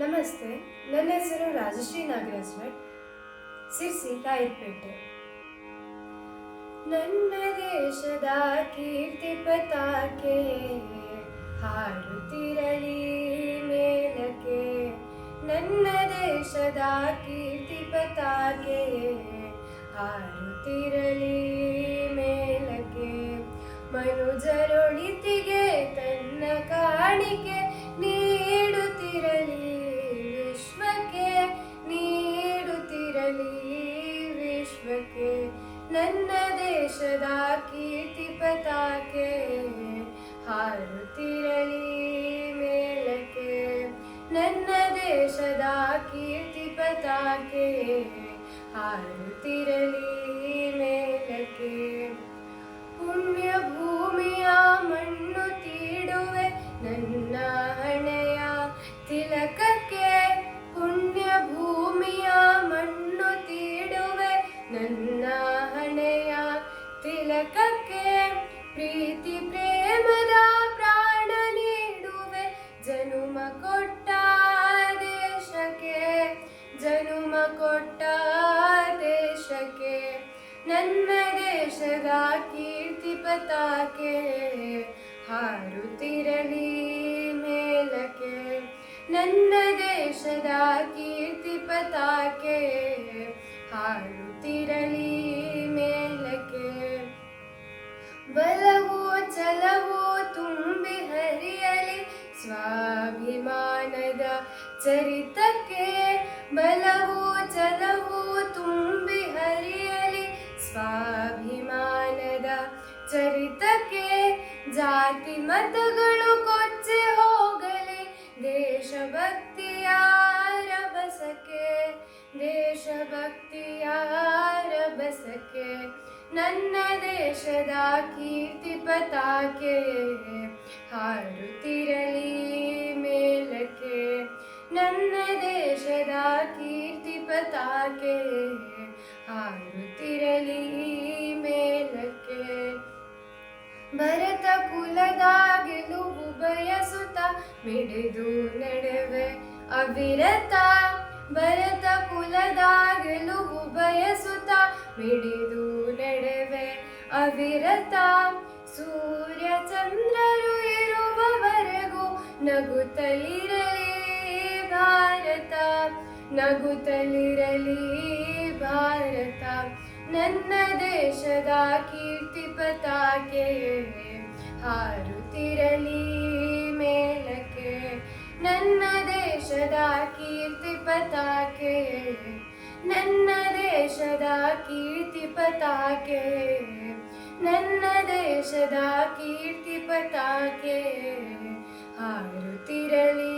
ನಮಸ್ತೆ, ನನ್ನ ಹೆಸರು ರಾಜಶ್ರೀ ನಾಗರಾಜ್ ಭಟ್, ಸಿರ್ಸಿ ಕಾಯಿಪೇಟೆ. ನನ್ನ ದೇಶದ ಕೀರ್ತಿ ಪತಾಕೆ ಹಾರುತ್ತಿರಲಿ ಮೇಲಕ್ಕೆ. ನನ್ನ ದೇಶದ ಕೀರ್ತಿ ಪತಾಕೆ ಹಾರುತ್ತಿರಲಿ ಮೇಲಕ್ಕೆ. ಮನುಜರೊಳಿತಿಗೆ ತನ್ನ ಕಾಣಿಕೆ ನೀಡುತ್ತಿರಲಿ ವಿಶ್ವಕ್ಕೆ, ನೀಡುತ್ತಿರಲಿ ವಿಶ್ವಕ್ಕೆ. ನನ್ನ ದೇಶದ ಕೀರ್ತಿ ಪತಾಕೆ ಹಾರುತ್ತಿರಲಿ ಮೇಲಕ್ಕೆ. ನನ್ನ ದೇಶದ ಕೀರ್ತಿ ಪತಾಕೆ ಹಾರುತ್ತಿರಲಿ ಮೇಲಕ್ಕೆ. ಪುಣ್ಯ ಭೂಮಿಯ ಮಣ್ಣು ತೀಡುವೆ ನನ್ನ ಹಣೆಯ ತಿಲಕಕ್ಕೆ. ಪುಣ್ಯ ಭೂಮಿಯ ಮಣ್ಣು ತೀಡುವೆ ನನ್ನ ಹಣೆಯ ತಿಲಕಕ್ಕೆ. ಪ್ರೀತಿ ಪ್ರೇಮದ ಪ್ರಾಣ ನೀಡುವೆ ಜನುಮ ಕೊಟ್ಟ ದೇಶಕ್ಕೆ, ಜನುಮ ಕೊಟ್ಟ ದೇಶಕ್ಕೆ. ನನ್ನ ದೇಶದ ಕೀರ್ತಿ ಪತಾಕೆ ಹಾರುತ್ತಿರಲಿ ಮೇಲಕ್ಕೆ. ನನ್ನ ದೇಶದ ಕೀರ್ತಿ ಪತಾಕೆ ಹಾರುತ್ತಿರಲಿ ಮೇಲಕ್ಕೆ. ಬಲವೋ ಛಲವೋ ತುಂಬಿ ಹರಿಯಲಿ ಸ್ವಾಭಿಮಾನದ ಚರಿತಕ್ಕೆ. ಬಲವೋ ಛಲವೋ ತುಂಬಿ ಹರಿಯಲಿ ಸ್ವಾಭಿಮಾನದ ಚರಿತಕ್ಕೆ. ಜಾತಿ ಮತಗಳು ಕೊಚ್ಚಿ ಹೋಗಲಿ ದೇಶಭಕ್ತಿಯ ರಭಸಕ್ಕೆ, ದೇಶಭಕ್ತಿಯ ರಭಸಕ್ಕೆ. ನನ್ನ ದೇಶದ ಕೀರ್ತಿ ಪತಾಕೆ ಹಾರುತ್ತಿರಲಿ ಮೇಲಕ್ಕೆ. ನನ್ನ ದೇಶದ ಕೀರ್ತಿ ಪತಾಕೆ ಹಾರುತ್ತಿರಲಿ ಮೇಲಕ್ಕೆ. ಭರತ ಕುಲದ ಗೆಲುವು ಬಯಸುತ್ತ ಮಿಡಿದು ನಡೆವೆ ಅವಿರತ. ಭರತ ಕುಲದ ಗೆಲುವು ಬಯಸುತ್ತ ಮಿಡಿದು ನಡೆವೆ ಅವಿರತ. ಸೂರ್ಯ ಚಂದ್ರರು ಇರುವವರೆಗೂ ನಗುತ್ತಲಿರಲಿ ಭಾರತ, ನಗುತ್ತಲಿರಲಿ ಭಾರತ. ನನ್ನ ದೇಶದ ಕೀರ್ತಿ ಪತಾಕೆ ಹಾರುತ್ತಿರಲಿ ಮೇಲಕ್ಕೆ. ನನ್ನ ದೇಶದ ಕೀರ್ತಿ ಪತಾಕೆ, ನನ್ನ ದೇಶದ ಕೀರ್ತಿ ಪತಾಕೆ, ನನ್ನ ದೇಶದ ಕೀರ್ತಿ ಪತಾಕೆ ಹಾರುತ್ತಿರಲಿ